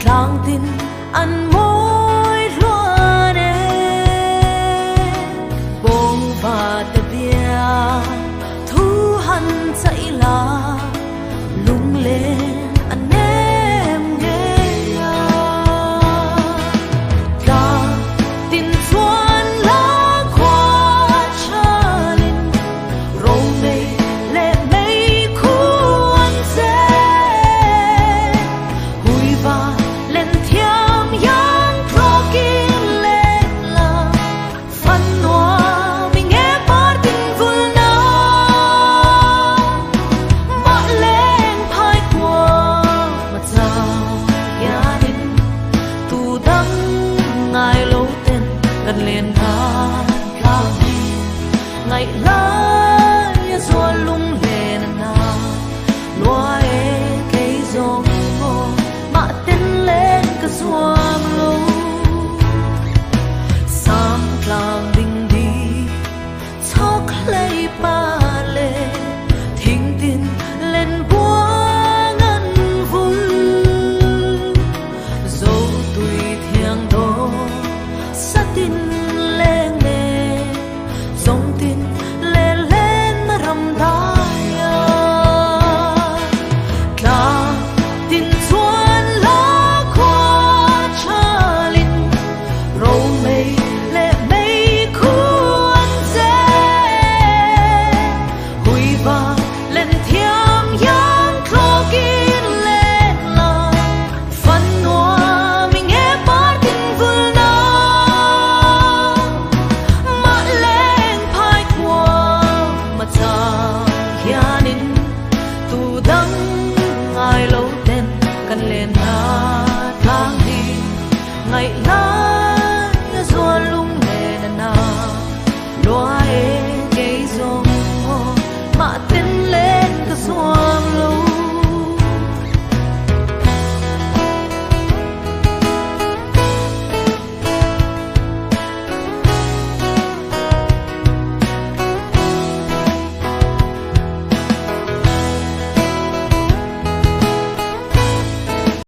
thang tin ăn môi loa nè bông và tê bia thu hằn chạy là lung lên anh em nghe cả tin xuân lá hoa cha linh râu mây lệ mây cuốn dễ hùi và lên thiam yang pro kim lên là phân noa mình nghe part tin vui na mạ lên phai qua mặt giàu gia đình tu đắng ngài lâu tên gần liền than khao ngày lá gió lung lên na loa cây gió mạ tên lên cái gió